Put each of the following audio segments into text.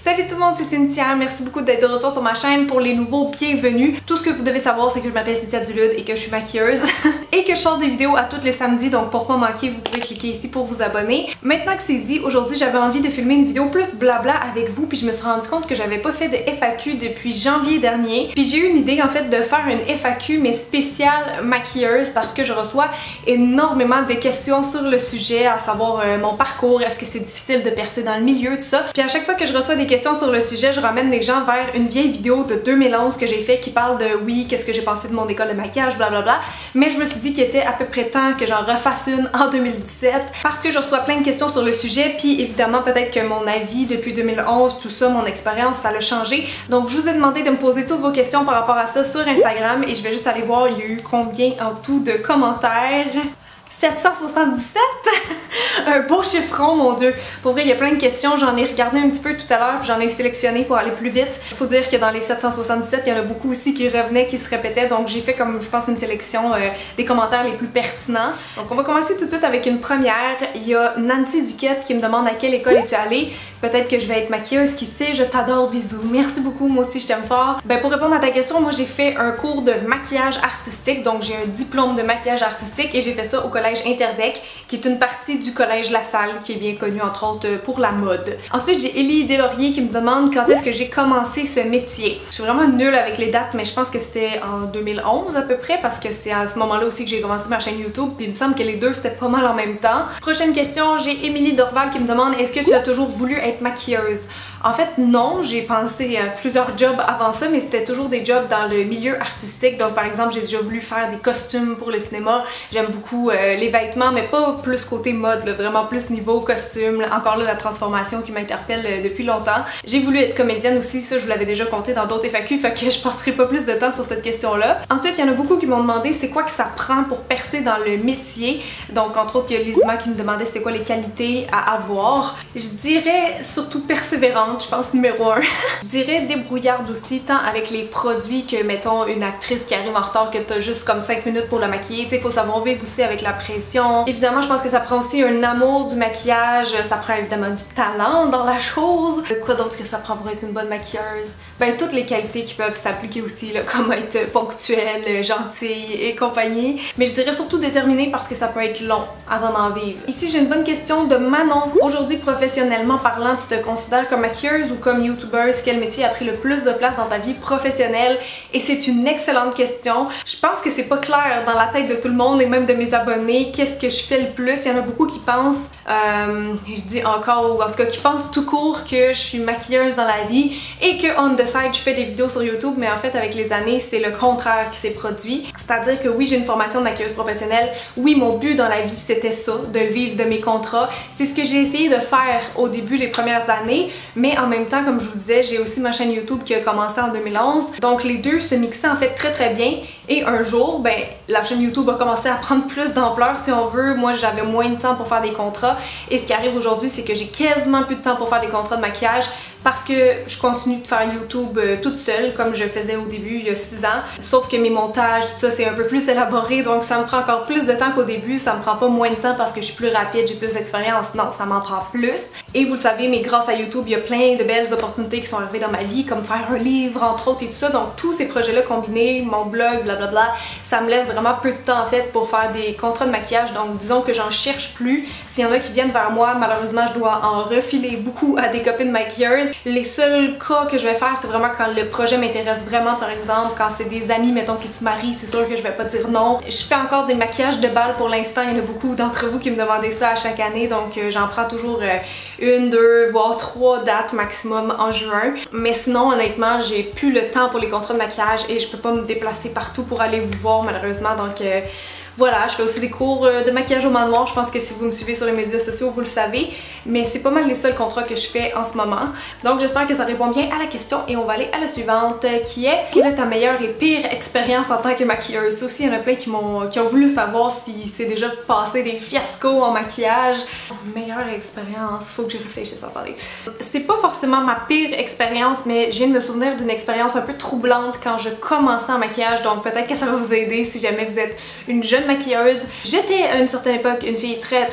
Salut tout le monde, c'est Cynthia, merci beaucoup d'être de retour sur ma chaîne. Pour les nouveaux, bienvenue. Tout ce que vous devez savoir, c'est que je m'appelle Cynthia Dulude et que je suis maquilleuse et que je sors des vidéos à tous les samedis, donc pour pas manquer, vous pouvez cliquer ici pour vous abonner. Maintenant que c'est dit, aujourd'hui j'avais envie de filmer une vidéo plus blabla avec vous, puis je me suis rendu compte que j'avais pas fait de FAQ depuis janvier dernier. Puis j'ai eu une idée en fait de faire une FAQ mais spéciale maquilleuse parce que je reçois énormément de questions sur le sujet, à savoir mon parcours, est-ce que c'est difficile de percer dans le milieu, tout ça. Puis à chaque fois que je reçois des questions sur le sujet, je ramène les gens vers une vieille vidéo de 2011 que j'ai fait qui parle de oui, qu'est-ce que j'ai pensé de mon école de maquillage, blablabla. Mais je me suis dit qu'il était à peu près temps que j'en refasse une en 2017 parce que je reçois plein de questions sur le sujet, puis évidemment peut-être que mon avis depuis 2011, tout ça, mon expérience, ça l'a changé. Donc je vous ai demandé de me poser toutes vos questions par rapport à ça sur Instagram et je vais juste aller voir il y a eu combien en tout de commentaires. 777! Un beau chiffron, mon dieu! Pour vrai, il y a plein de questions, j'en ai regardé un petit peu tout à l'heure, puis j'en ai sélectionné pour aller plus vite. Il faut dire que dans les 777, il y en a beaucoup aussi qui revenaient, qui se répétaient, donc j'ai fait comme, je pense, une sélection des commentaires les plus pertinents. Donc on va commencer tout de suite avec une première. Il y a Nancy Duquette qui me demande à quelle école es-tu allée? Peut-être que je vais être maquilleuse, qui sait, je t'adore, bisous. Merci beaucoup, moi aussi je t'aime fort. Ben pour répondre à ta question, moi j'ai fait un cours de maquillage artistique, donc j'ai un diplôme de maquillage artistique et j'ai fait ça au collège Interdec, qui est une partie du collège La Salle, qui est bien connu entre autres pour la mode. Ensuite j'ai Élie Deslauriers qui me demande quand est-ce que j'ai commencé ce métier. Je suis vraiment nulle avec les dates, mais je pense que c'était en 2011 à peu près, parce que c'est à ce moment-là aussi que j'ai commencé ma chaîne YouTube, puis il me semble que les deux c'était pas mal en même temps. Prochaine question, j'ai Émilie Dorval qui me demande est-ce que tu as toujours voulu être maquilleuse? En fait non, j'ai pensé à plusieurs jobs avant ça, mais c'était toujours des jobs dans le milieu artistique. Donc par exemple j'ai déjà voulu faire des costumes pour le cinéma, j'aime beaucoup les vêtements, mais pas plus côté mode, là, vraiment plus niveau costume, là, encore là la transformation qui m'interpelle depuis longtemps. J'ai voulu être comédienne aussi, ça je vous l'avais déjà compté dans d'autres FAQ, fait que je passerai pas plus de temps sur cette question là. Ensuite il y en a beaucoup qui m'ont demandé c'est quoi que ça prend pour percer dans le métier, donc entre autres il y a Lizma qui me demandait c'était quoi les qualités à avoir. Je dirais surtout persévérante, je pense numéro 1. Je dirais débrouillarde aussi, tant avec les produits que mettons une actrice qui arrive en retard que t'as juste comme 5 minutes pour la maquiller, tu sais, il faut savoir vivre aussi avec la pression. Évidemment je pense que ça prend aussi un amour du maquillage, ça prend évidemment du talent dans la chose. Quoi d'autre que ça prend pour être une bonne maquilleuse? Ben toutes les qualités qui peuvent s'appliquer aussi, là, comme être ponctuelle, gentille et compagnie. Mais je dirais surtout déterminée parce que ça peut être long avant d'en vivre. Ici j'ai une bonne question de Manon. Aujourd'hui professionnellement parlant, tu te considères comme maquilleuse ou comme youtubeuse? Quel métier a pris le plus de place dans ta vie professionnelle? Et c'est une excellente question. Je pense que c'est pas clair dans la tête de tout le monde et même de mes abonnés qu'est-ce que je fais le plus. Il y en a beaucoup qui pensent, je dis encore, ou en tout cas qui pensent tout court que je suis maquilleuse dans la vie et que on the side je fais des vidéos sur YouTube, mais en fait avec les années c'est le contraire qui s'est produit. C'est-à-dire que oui j'ai une formation de maquilleuse professionnelle, oui mon but dans la vie c'était ça, de vivre de mes contrats. C'est ce que j'ai essayé de faire au début les premières années, mais en même temps comme je vous disais j'ai aussi ma chaîne YouTube qui a commencé en 2011, donc les deux se mixaient en fait très bien et un jour ben la chaîne YouTube a commencé à prendre plus d'ampleur si on veut. Moi j'avais moins de temps pour faire des contrats et ce qui arrive aujourd'hui c'est que j'ai quasiment plus de temps pour faire des contrats de maquillage parce que je continue de faire YouTube toute seule comme je faisais au début il y a 6 ans. Sauf que mes montages, tout ça c'est un peu plus élaboré donc ça me prend encore plus de temps qu'au début. Ça me prend pas moins de temps parce que je suis plus rapide, j'ai plus d'expérience. Non, ça m'en prend plus. Et vous le savez, mais grâce à YouTube, il y a plein de belles opportunités qui sont arrivées dans ma vie comme faire un livre entre autres et tout ça. Donc tous ces projets-là combinés, mon blog, blablabla, ça me laisse vraiment peu de temps en fait pour faire des contrats de maquillage. Donc disons que j'en cherche plus. S'il y en a qui viennent vers moi, malheureusement je dois en refiler beaucoup à des copines maquilleuses. Les seuls cas que je vais faire, c'est vraiment quand le projet m'intéresse vraiment, par exemple, quand c'est des amis, mettons, qui se marient, c'est sûr que je vais pas dire non. Je fais encore des maquillages de bal pour l'instant, il y en a beaucoup d'entre vous qui me demandez ça à chaque année, donc j'en prends toujours une, deux, voire 3 dates maximum en juin. Mais sinon, honnêtement, j'ai plus le temps pour les contrats de maquillage et je peux pas me déplacer partout pour aller vous voir, malheureusement, donc voilà, je fais aussi des cours de maquillage au manoir, je pense que si vous me suivez sur les médias sociaux, vous le savez, mais c'est pas mal les seuls contrats que je fais en ce moment. Donc j'espère que ça répond bien à la question et on va aller à la suivante qui est quelle est ta meilleure et pire expérience en tant que maquilleuse? Ça aussi, il y en a plein qui ont voulu savoir si c'est déjà passé des fiascos en maquillage. Meilleure expérience, faut que j'y réfléchisse, attendez. C'est pas forcément ma pire expérience, mais je viens de me souvenir d'une expérience un peu troublante quand je commençais en maquillage, donc peut-être que ça va vous aider si jamais vous êtes une jeune jeune maquilleuse. J'étais à une certaine époque une fille très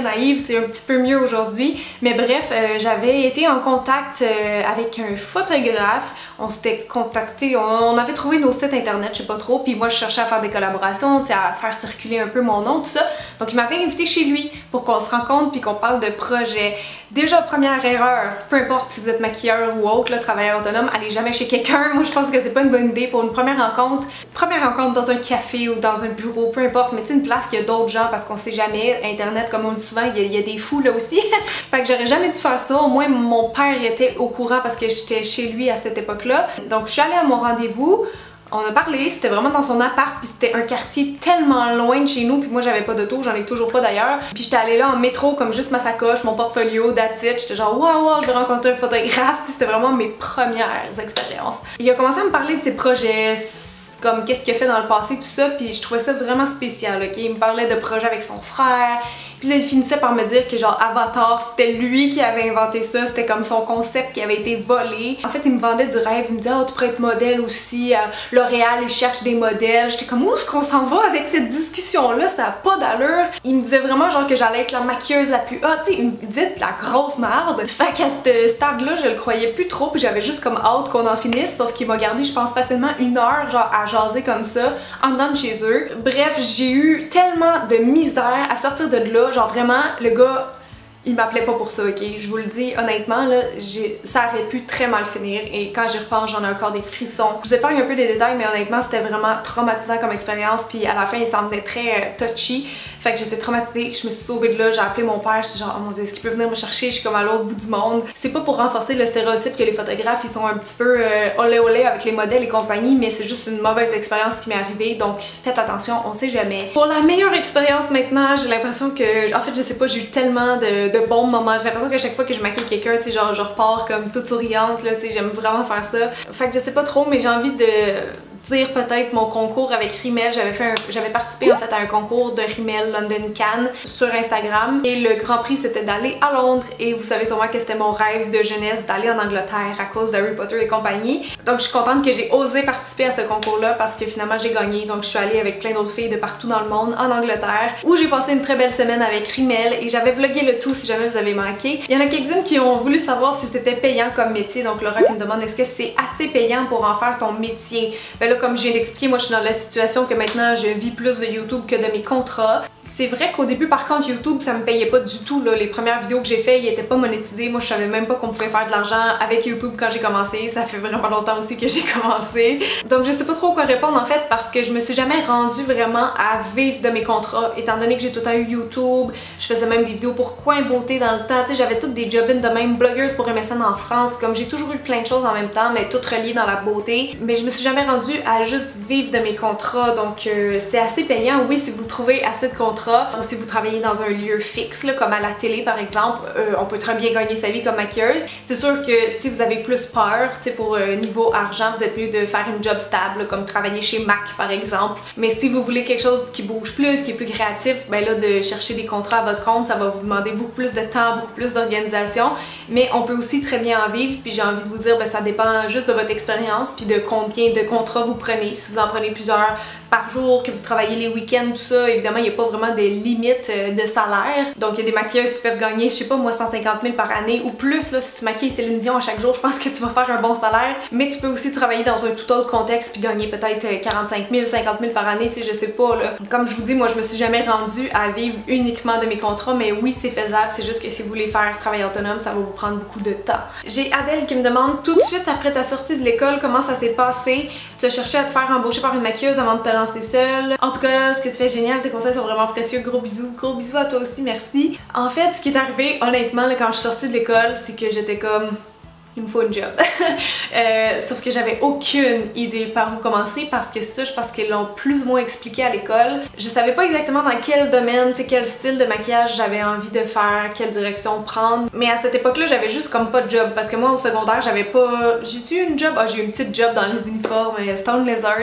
naïve, c'est un petit peu mieux aujourd'hui, mais bref, j'avais été en contact avec un photographe. On s'était contacté, on avait trouvé nos sites internet, je sais pas trop, puis moi je cherchais à faire des collaborations, à faire circuler un peu mon nom, tout ça. Donc il m'avait invité chez lui pour qu'on se rencontre puis qu'on parle de projets. Déjà, première erreur, peu importe si vous êtes maquilleur ou autre, là, travailleur autonome, allez jamais chez quelqu'un. Moi je pense que c'est pas une bonne idée pour une première rencontre. Première rencontre dans un café ou dans un bureau, peu importe, mais tu sais, une place qu'il y a d'autres gens parce qu'on sait jamais. Internet, comme on dit souvent, il y a des fous là aussi. Fait que j'aurais jamais dû faire ça. Au moins mon père était au courant parce que j'étais chez lui à cette époque-là. Donc je suis allée à mon rendez-vous. On a parlé, c'était vraiment dans son appart, puis c'était un quartier tellement loin de chez nous, puis moi j'avais pas d'auto, j'en ai toujours pas d'ailleurs. Puis j'étais allée là en métro, comme juste ma sacoche, mon portfolio, that's it. J'étais genre wow, je vais rencontrer un photographe. C'était vraiment mes premières expériences. Il a commencé à me parler de ses projets, comme qu'est-ce qu'il a fait dans le passé, tout ça, puis je trouvais ça vraiment spécial, ok? Il me parlait de projets avec son frère, puis là il finissait par me dire que genre Avatar, c'était lui qui avait inventé ça, c'était comme son concept qui avait été volé. En fait, il me vendait du rêve, il me disait « Oh, tu pourrais être modèle aussi, L'Oréal, il cherche des modèles. » J'étais comme « Où est-ce qu'on s'en va avec cette discussion-là? Ça n'a pas d'allure. » Il me disait vraiment genre que j'allais être la maquilleuse la plus haute, tu sais, il me disait de la grosse merde. Fait qu'à ce stade-là, je le croyais plus trop, puis j'avais juste comme hâte qu'on en finisse, sauf qu'il m'a gardé, je pense, facilement 1 heure, genre à jaser comme ça, en dedans de chez eux. Bref, j'ai eu tellement de misère à sortir de là. Genre vraiment, le gars, il m'appelait pas pour ça, ok? Je vous le dis honnêtement, là, ça aurait pu très mal finir et quand j'y repense, j'en ai encore des frissons. Je vous épargne un peu des détails, mais honnêtement, c'était vraiment traumatisant comme expérience, puis à la fin, il s'en venait très touchy. Fait que j'étais traumatisée, je me suis sauvée de là, j'ai appelé mon père, j'étais genre oh mon dieu, est-ce qu'il peut venir me chercher? Je suis comme à l'autre bout du monde. C'est pas pour renforcer le stéréotype que les photographes ils sont un petit peu olé olé avec les modèles et compagnie, mais c'est juste une mauvaise expérience qui m'est arrivée, donc faites attention, on sait jamais. Pour la meilleure expérience maintenant, j'ai l'impression que, en fait je sais pas, j'ai eu tellement de bons moments, j'ai l'impression qu'à chaque fois que je maquille quelqu'un, tu sais genre je repars comme toute souriante là, tu sais j'aime vraiment faire ça. Fait que je sais pas trop, mais j'ai envie de dire peut-être mon concours avec Rimmel. J'avais participé en fait à un concours de Rimmel London Cannes sur Instagram et le grand prix c'était d'aller à Londres et vous savez sûrement que c'était mon rêve de jeunesse d'aller en Angleterre à cause d'Harry Potter et compagnie. Donc je suis contente que j'ai osé participer à ce concours-là parce que finalement j'ai gagné. Donc je suis allée avec plein d'autres filles de partout dans le monde en Angleterre où j'ai passé une très belle semaine avec Rimmel et j'avais vlogué le tout si jamais vous avez manqué. Il y en a quelques-unes qui ont voulu savoir si c'était payant comme métier. Donc Laura qui me demande est-ce que c'est assez payant pour en faire ton métier? Ben là, comme je viens d'expliquer, moi je suis dans la situation que maintenant je vis plus de YouTube que de mes contrats. C'est vrai qu'au début par contre YouTube ça me payait pas du tout là. Les premières vidéos que j'ai fait ils étaient pas monétisés. Moi je savais même pas qu'on pouvait faire de l'argent avec YouTube quand j'ai commencé. Ça fait vraiment longtemps aussi que j'ai commencé. Donc je sais pas trop quoi répondre en fait parce que je me suis jamais rendue vraiment à vivre de mes contrats étant donné que j'ai tout le temps eu YouTube. Je faisais même des vidéos pour Coin Beauté dans le temps. Tu sais j'avais toutes des job-ins de même, blogueuse pour MSN en France. Comme j'ai toujours eu plein de choses en même temps mais toutes reliées dans la beauté. Mais je me suis jamais rendue à juste vivre de mes contrats. Donc c'est assez payant oui si vous trouvez assez de contrats ou si vous travaillez dans un lieu fixe là, comme à la télé par exemple, on peut très bien gagner sa vie comme maquilleuse. C'est sûr que si vous avez plus peur, tu sais pour niveau argent, vous êtes mieux de faire une job stable comme travailler chez MAC par exemple. Mais si vous voulez quelque chose qui bouge plus, qui est plus créatif, ben là de chercher des contrats à votre compte, ça va vous demander beaucoup plus de temps, beaucoup plus d'organisation. Mais on peut aussi très bien en vivre. Puis j'ai envie de vous dire, ben ça dépend juste de votre expérience puis de combien de contrats vous prenez. Si vous en prenez plusieurs par jour, que vous travaillez les week-ends, tout ça, évidemment il n'y a pas vraiment de limite de salaire. Donc il y a des maquilleuses qui peuvent gagner, je sais pas moi, 150 000 par année ou plus là, si tu maquilles Céline Dion à chaque jour, je pense que tu vas faire un bon salaire. Mais tu peux aussi travailler dans un tout autre contexte puis gagner peut-être 45 000, 50 000 par année, tu sais, je sais pas là. Comme je vous dis, moi je me suis jamais rendue à vivre uniquement de mes contrats, mais oui c'est faisable, c'est juste que si vous voulez faire travail autonome, ça va vous prendre beaucoup de temps. J'ai Adèle qui me demande tout de suite après ta sortie de l'école, comment ça s'est passé? Tu as cherché à te faire embaucher par une maquilleuse avant de te lancer seule. En tout cas, ce que tu fais est génial, tes conseils sont vraiment précieux. Gros bisous à toi aussi, merci. En fait, ce qui est arrivé, honnêtement, là, quand je suis sortie de l'école, c'est que j'étais comme il me faut une job. Sauf que j'avais aucune idée par où commencer parce que ça, je pense qu'ils l'ont plus ou moins expliqué à l'école. Je savais pas exactement dans quel domaine, tu sais, quel style de maquillage j'avais envie de faire, quelle direction prendre. Mais à cette époque-là, j'avais juste comme pas de job parce que moi au secondaire, j'avais pas... J'ai-tu eu une job? Ah, j'ai eu une petite job dans les uniformes, Stone Lizard.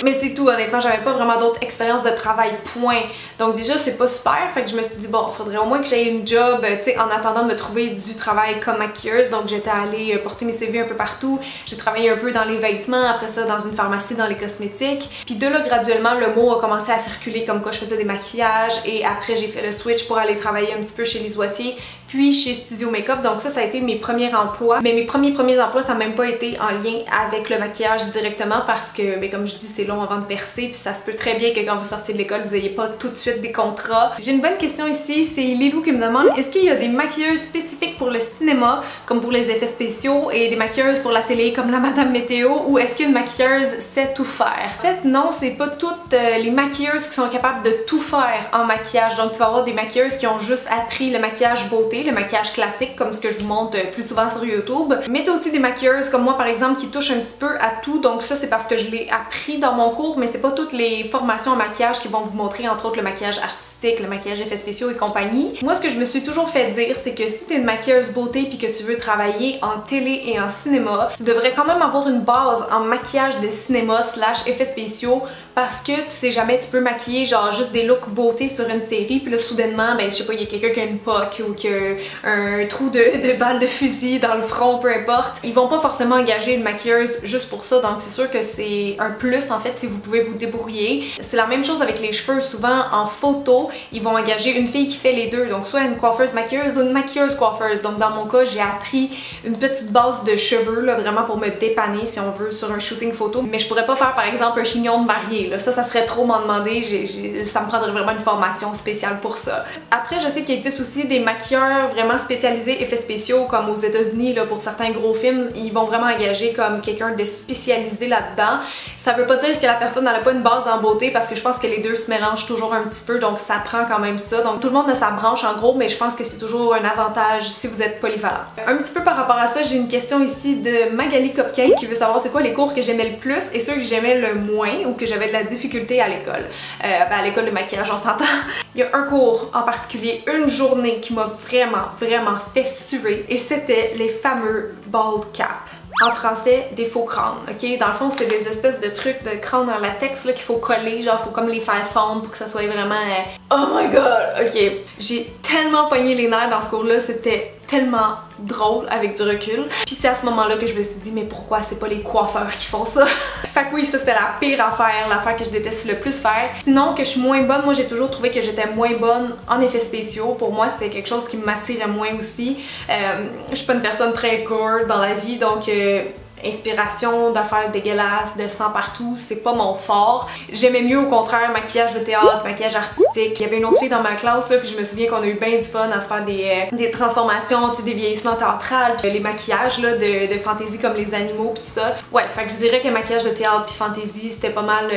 Mais c'est tout, honnêtement, j'avais pas vraiment d'autres expériences de travail, point. Donc déjà, c'est pas super. Fait que je me suis dit, bon, faudrait au moins que j'aie une job, tu sais, en attendant de me trouver du travail comme maquilleuse. Donc j'étais allée j'ai porté mes CV un peu partout, j'ai travaillé un peu dans les vêtements, après ça dans une pharmacie dans les cosmétiques. Puis de là, graduellement, le mot a commencé à circuler comme quoi je faisais des maquillages et après j'ai fait le switch pour aller travailler un petit peu chez Les Oitiers, puis chez Studio Makeup. Donc ça a été mes premiers emplois. Mais mes premiers emplois, ça n'a même pas été en lien avec le maquillage directement parce que, ben, comme je dis, c'est long avant de percer, puis ça se peut très bien que quand vous sortiez de l'école, vous n'ayez pas tout de suite des contrats. J'ai une bonne question ici, c'est Lilou qui me demande est-ce qu'il y a des maquilleuses spécifiques pour le cinéma, comme pour les effets spéciaux, et des maquilleuses pour la télé, comme la Madame Météo, ou est-ce qu'une maquilleuse sait tout faire? En fait, non, c'est pas toutes les maquilleuses qui sont capables de tout faire en maquillage. Donc tu vas avoir des maquilleuses qui ont juste appris le maquillage beauté, le maquillage classique, comme ce que je vous montre plus souvent sur YouTube. Mais t'as aussi des maquilleuses comme moi par exemple qui touchent un petit peu à tout, donc ça c'est parce que je l'ai appris dans mon cours, mais c'est pas toutes les formations en maquillage qui vont vous montrer entre autres le maquillage artistique, le maquillage effets spéciaux et compagnie. Moi ce que je me suis toujours fait dire, c'est que si t'es une maquilleuse beauté puis que tu veux travailler en télé et en cinéma, tu devrais quand même avoir une base en maquillage de cinéma / effets spéciaux, parce que tu sais jamais, tu peux maquiller genre juste des looks beauté sur une série, puis là soudainement, ben je sais pas, il y a quelqu'un qui a une poque ou qui a un trou de balle de fusil dans le front, peu importe. Ils vont pas forcément engager une maquilleuse juste pour ça, donc c'est sûr que c'est un plus en fait si vous pouvez vous débrouiller. C'est la même chose avec les cheveux, souvent en photo, ils vont engager une fille qui fait les deux, donc soit une coiffeuse maquilleuse ou une maquilleuse coiffeuse. Donc dans mon cas, j'ai appris une petite base de cheveux là, vraiment pour me dépanner si on veut sur un shooting photo, mais je pourrais pas faire par exemple un chignon de mariée, là. Ça serait trop m'en demander, ça me prendrait vraiment une formation spéciale pour ça. Après, je sais qu'il existe aussi des maquilleurs vraiment spécialisés effets spéciaux, comme aux États-Unis là, pour certains gros films, ils vont vraiment engager comme quelqu'un de spécialisé là-dedans. Ça veut pas dire que la personne n'a pas une base en beauté, parce que je pense que les deux se mélangent toujours un petit peu, donc ça prend quand même ça. Donc tout le monde a sa branche en gros, mais je pense que c'est toujours un avantage si vous êtes polyvalent. Un petit peu par rapport à ça, j'ai une question ici de Magali Cupcake qui veut savoir c'est quoi les cours que j'aimais le plus et ceux que j'aimais le moins ou que j'avais de la difficulté à l'école. À l'école de maquillage, on s'entend. Il y a un cours en particulier, une journée qui m'a vraiment fait suer, et c'était les fameux bald caps. En français, des faux crânes, ok? Dans le fond, c'est des espèces de trucs de crâne en latex là qu'il faut coller, genre faut comme les faire fondre pour que ça soit vraiment... Oh my god! Ok, j'ai tellement pogné les nerfs dans ce cours-là, c'était tellement drôle avec du recul. Puis c'est à ce moment-là que je me suis dit, mais pourquoi c'est pas les coiffeurs qui font ça? Fait que oui, ça c'était la pire affaire, l'affaire que je déteste le plus faire. Sinon, que je suis moins bonne, moi j'ai toujours trouvé que j'étais moins bonne en effets spéciaux. Pour moi, c'était quelque chose qui m'attirait moins aussi. Je suis pas une personne très gore dans la vie, donc... inspiration d'affaires dégueulasses, de sang partout, c'est pas mon fort. J'aimais mieux au contraire maquillage de théâtre, maquillage artistique. Il y avait une autre fille dans ma classe là, puis je me souviens qu'on a eu bien du fun à se faire des transformations, des vieillissements théâtrales, puis les maquillages là, de fantaisie comme les animaux puis tout ça. Ouais, fait que je dirais que maquillage de théâtre puis fantaisie, c'était pas mal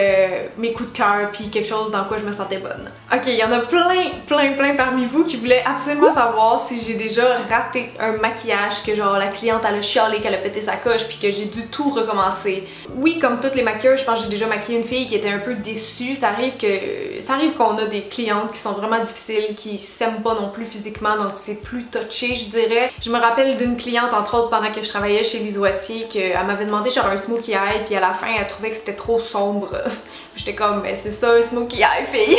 mes coups de cœur puis quelque chose dans quoi je me sentais bonne. Ok, il y en a plein parmi vous qui voulaient absolument savoir si j'ai déjà raté un maquillage, que genre la cliente elle a chialé, qu'elle a pété sa coche puis que j'ai dû tout recommencer. Oui, comme toutes les maquilleuses, je pense que j'ai déjà maquillé une fille qui était un peu déçue. Ça arrive qu'on a des clientes qui sont vraiment difficiles, qui s'aiment pas non plus physiquement, donc c'est plus touché, je dirais. Je me rappelle d'une cliente, entre autres, pendant que je travaillais chez Les Oitiers, qu'elle m'avait demandé genre un smokey eye, puis à la fin, elle trouvait que c'était trop sombre. J'étais comme, mais c'est ça un smokey eye, fille!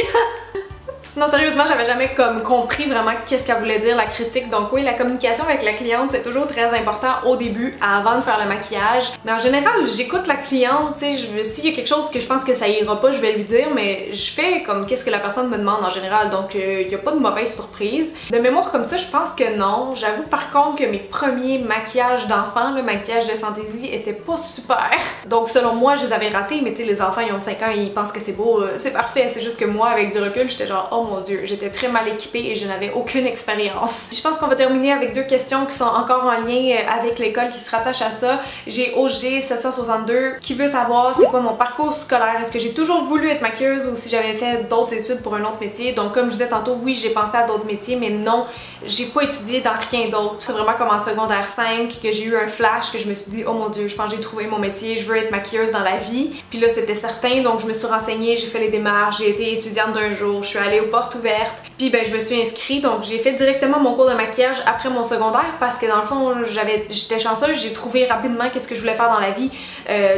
Non, sérieusement, j'avais jamais comme compris vraiment qu'est-ce qu'elle voulait dire, la critique. Donc oui, la communication avec la cliente, c'est toujours très important au début, avant de faire le maquillage. Mais en général, j'écoute la cliente, tu sais, s'il y a quelque chose que je pense que ça ira pas, je vais lui dire, mais je fais comme qu'est-ce que la personne me demande en général, donc il y a pas de mauvaise surprise. De mémoire comme ça, je pense que non. J'avoue par contre que mes premiers maquillages d'enfants, le maquillage de fantaisie, étaient pas super. Donc selon moi, je les avais ratés, mais tu sais, les enfants, ils ont 5 ans, ils pensent que c'est beau, c'est parfait. C'est juste que moi, avec du recul, j'étais genre, oh mon dieu, j'étais très mal équipée et je n'avais aucune expérience. Je pense qu'on va terminer avec deux questions qui sont encore en lien avec l'école, qui se rattachent à ça. J'ai OG 762 qui veut savoir c'est quoi mon parcours scolaire. Est-ce que j'ai toujours voulu être maquilleuse ou si j'avais fait d'autres études pour un autre métier? Donc comme je disais tantôt, oui, j'ai pensé à d'autres métiers, mais non, j'ai pas étudié dans rien d'autre. C'est vraiment comme en secondaire 5 que j'ai eu un flash, que je me suis dit, oh mon dieu, je pense que j'ai trouvé mon métier, je veux être maquilleuse dans la vie. Puis là, c'était certain, donc je me suis renseignée, j'ai fait les démarches, j'ai été étudiante d'un jour, je suis allée au portes ouvertes. Puis ben je me suis inscrite, donc j'ai fait directement mon cours de maquillage après mon secondaire parce que dans le fond j'étais chanceuse, j'ai trouvé rapidement qu'est-ce que je voulais faire dans la vie.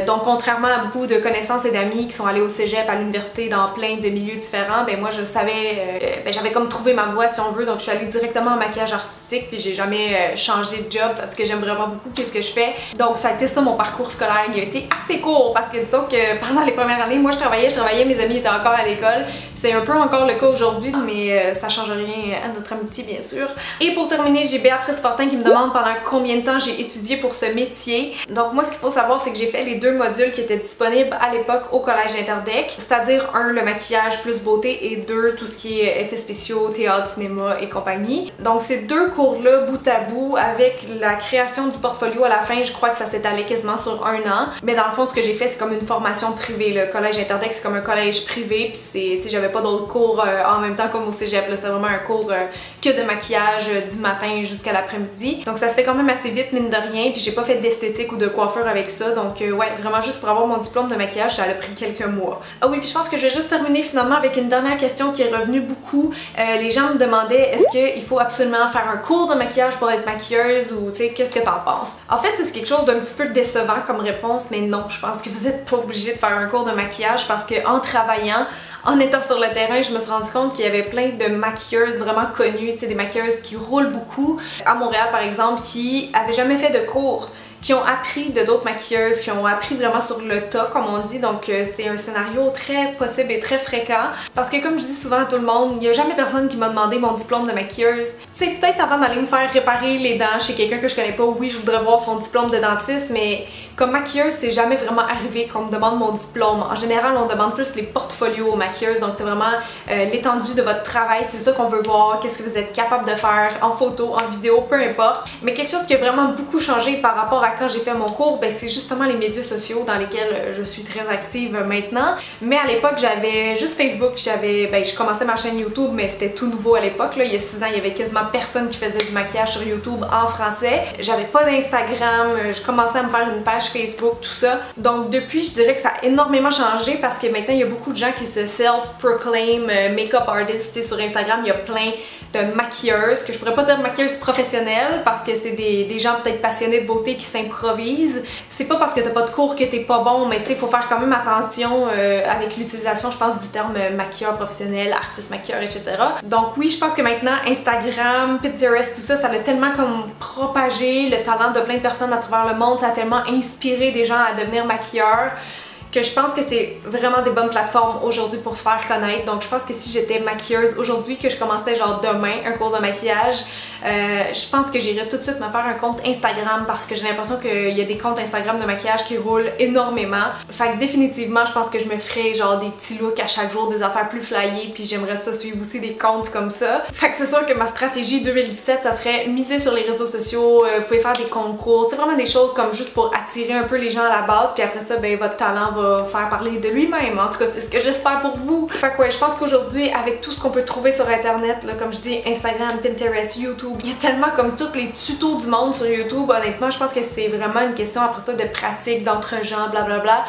Donc contrairement à beaucoup de connaissances et d'amis qui sont allés au cégep, à l'université, dans plein de milieux différents, ben moi je savais, j'avais comme trouvé ma voie si on veut, donc je suis allée directement en maquillage artistique puis j'ai jamais changé de job parce que j'aime vraiment beaucoup qu'est-ce que je fais. Donc ça a été ça mon parcours scolaire, il a été assez court parce que disons que pendant les premières années, moi je travaillais, mes amis étaient encore à l'école. C'est un peu encore le cas aujourd'hui, mais ça change rien à notre amitié bien sûr. Et pour terminer, j'ai Béatrice Fortin qui me demande pendant combien de temps j'ai étudié pour ce métier. Donc moi ce qu'il faut savoir c'est que j'ai fait les 2 modules qui étaient disponibles à l'époque au collège Interdec, c'est-à-dire 1 le maquillage plus beauté et 2 tout ce qui est effets spéciaux, théâtre, cinéma et compagnie. Donc ces 2 cours-là bout à bout avec la création du portfolio à la fin, je crois que ça s'étalait quasiment sur 1 an. Mais dans le fond ce que j'ai fait c'est comme une formation privée. Le collège Interdec c'est comme un collège privé puis c'est, tu sais, j'avais pas d'autres cours en même temps comme au cégep, c'était vraiment un cours que de maquillage du matin jusqu'à l'après-midi. Donc ça se fait quand même assez vite mine de rien, puis j'ai pas fait d'esthétique ou de coiffeur avec ça, donc ouais, vraiment juste pour avoir mon diplôme de maquillage, ça a pris quelques mois. Ah oui, puis je pense que je vais juste terminer finalement avec une dernière question qui est revenue beaucoup. Les gens me demandaient est-ce qu'il faut absolument faire un cours de maquillage pour être maquilleuse ou tu sais, qu'est-ce que t'en penses? En fait, c'est quelque chose d'un petit peu décevant comme réponse, mais non, je pense que vous êtes pas obligé de faire un cours de maquillage parce que en travaillant, en étant sur le terrain, je me suis rendu compte qu'il y avait plein de maquilleuses vraiment connues, tu sais, des maquilleuses qui roulent beaucoup. À Montréal, par exemple, qui avaient jamais fait de cours, qui ont appris de d'autres maquilleuses, qui ont appris vraiment sur le tas, comme on dit. Donc c'est un scénario très possible et très fréquent. Parce que comme je dis souvent à tout le monde, il n'y a jamais personne qui m'a demandé mon diplôme de maquilleuse. Tu sais, peut-être avant d'aller me faire réparer les dents chez quelqu'un que je connais pas, oui, je voudrais voir son diplôme de dentiste, mais comme maquilleuse, c'est jamais vraiment arrivé qu'on me demande mon diplôme. En général, on demande plus les portfolios aux maquilleuses, donc c'est vraiment l'étendue de votre travail, c'est ça qu'on veut voir, qu'est-ce que vous êtes capable de faire en photo, en vidéo, peu importe. Mais quelque chose qui a vraiment beaucoup changé par rapport à quand j'ai fait mon cours, ben, c'est justement les médias sociaux dans lesquels je suis très active maintenant. Mais à l'époque, j'avais juste Facebook, je commençais ma chaîne YouTube, mais c'était tout nouveau à l'époque. Il y a 6 ans, il y avait quasiment personne qui faisait du maquillage sur YouTube en français. J'avais pas d'Instagram, je commençais à me faire une page Facebook, tout ça. Donc depuis, je dirais que ça a énormément changé parce que maintenant, il y a beaucoup de gens qui se self-proclaim make-up artist sur Instagram. Il y a plein de maquilleuses, que je pourrais pas dire maquilleuses professionnelles parce que c'est des gens peut-être passionnés de beauté qui s'improvisent. C'est pas parce que t'as pas de cours que t'es pas bon, mais tu sais, il faut faire quand même attention avec l'utilisation, je pense, du terme maquilleur professionnel, artiste maquilleur, etc. Donc oui, je pense que maintenant, Instagram, Pinterest, tout ça, ça a tellement comme propagé le talent de plein de personnes à travers le monde, ça a tellement inspirer des gens à devenir maquilleurs que je pense que c'est vraiment des bonnes plateformes aujourd'hui pour se faire connaître. Donc je pense que si j'étais maquilleuse aujourd'hui, que je commençais genre demain un cours de maquillage, je pense que j'irais tout de suite me faire un compte Instagram parce que j'ai l'impression qu'il y a des comptes Instagram de maquillage qui roulent énormément. Fait que définitivement, je pense que je me ferais genre des petits looks à chaque jour, des affaires plus flyées, puis j'aimerais ça suivre aussi des comptes comme ça. Fait que c'est sûr que ma stratégie 2017, ça serait miser sur les réseaux sociaux, vous pouvez faire des concours, c'est vraiment des choses comme juste pour attirer un peu les gens à la base, puis après ça, ben votre talent va faire parler de lui-même. En tout cas, c'est ce que j'espère pour vous. Fait que ouais, je pense qu'aujourd'hui, avec tout ce qu'on peut trouver sur internet, là, comme je dis, Instagram, Pinterest, YouTube, il y a tellement comme tous les tutos du monde sur YouTube, honnêtement, je pense que c'est vraiment une question après ça de pratique, d'entre-gens, blablabla.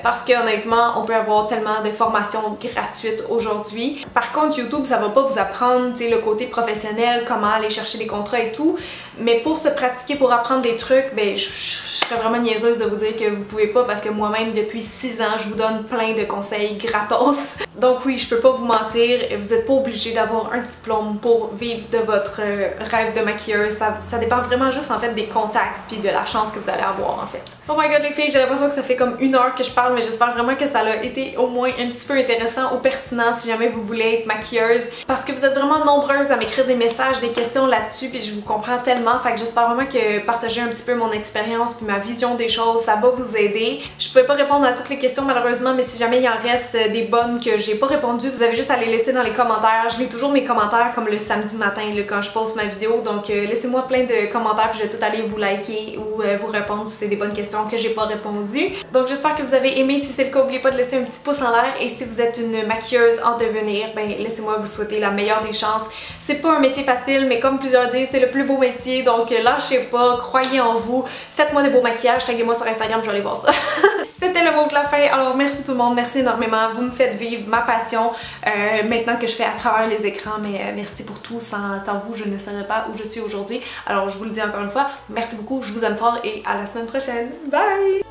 Parce que honnêtement, on peut avoir tellement de formations gratuites aujourd'hui. Par contre, YouTube, ça va pas vous apprendre, tu sais, le côté professionnel, comment aller chercher des contrats et tout. Mais pour se pratiquer, pour apprendre des trucs, ben je serais vraiment niaiseuse de vous dire que vous pouvez pas parce que moi-même depuis 6 ans je vous donne plein de conseils gratos. Donc oui, je peux pas vous mentir, vous n'êtes pas obligé d'avoir un diplôme pour vivre de votre rêve de maquilleuse. Ça dépend vraiment juste en fait des contacts puis de la chance que vous allez avoir en fait. Oh my god les filles, j'ai l'impression que ça fait comme 1 heure que je parle, mais j'espère vraiment que ça a été au moins un petit peu intéressant ou pertinent si jamais vous voulez être maquilleuse, parce que vous êtes vraiment nombreuses à m'écrire des messages, des questions là-dessus, puis je vous comprends tellement. Fait que j'espère vraiment que partager un petit peu mon expérience puis ma vision des choses, ça va vous aider. Je pouvais pas répondre à toutes les questions malheureusement, mais si jamais il en reste des bonnes que j'ai pas répondu, vous avez juste à les laisser dans les commentaires. Je lis toujours mes commentaires comme le samedi matin là, quand je poste ma vidéo, donc laissez-moi plein de commentaires puis je vais tout aller vous liker ou vous répondre si c'est des bonnes questions que j'ai pas répondu. Donc j'espère que vous avez aimé. Si c'est le cas, n'oubliez pas de laisser un petit pouce en l'air, et si vous êtes une maquilleuse en devenir, ben laissez-moi vous souhaiter la meilleure des chances. C'est pas un métier facile, mais comme plusieurs disent, c'est le plus beau métier, donc lâchez pas, croyez en vous, faites-moi des beaux maquillages, taguez-moi sur Instagram, je vais aller voir ça. C'était le mot de la fin. Alors merci tout le monde, merci énormément. Vous me faites vivre ma passion maintenant que je fais à travers les écrans. Mais merci pour tout. Sans vous, je ne serais pas où je suis aujourd'hui. Alors je vous le dis encore une fois, merci beaucoup, je vous aime fort et à la semaine prochaine. Bye!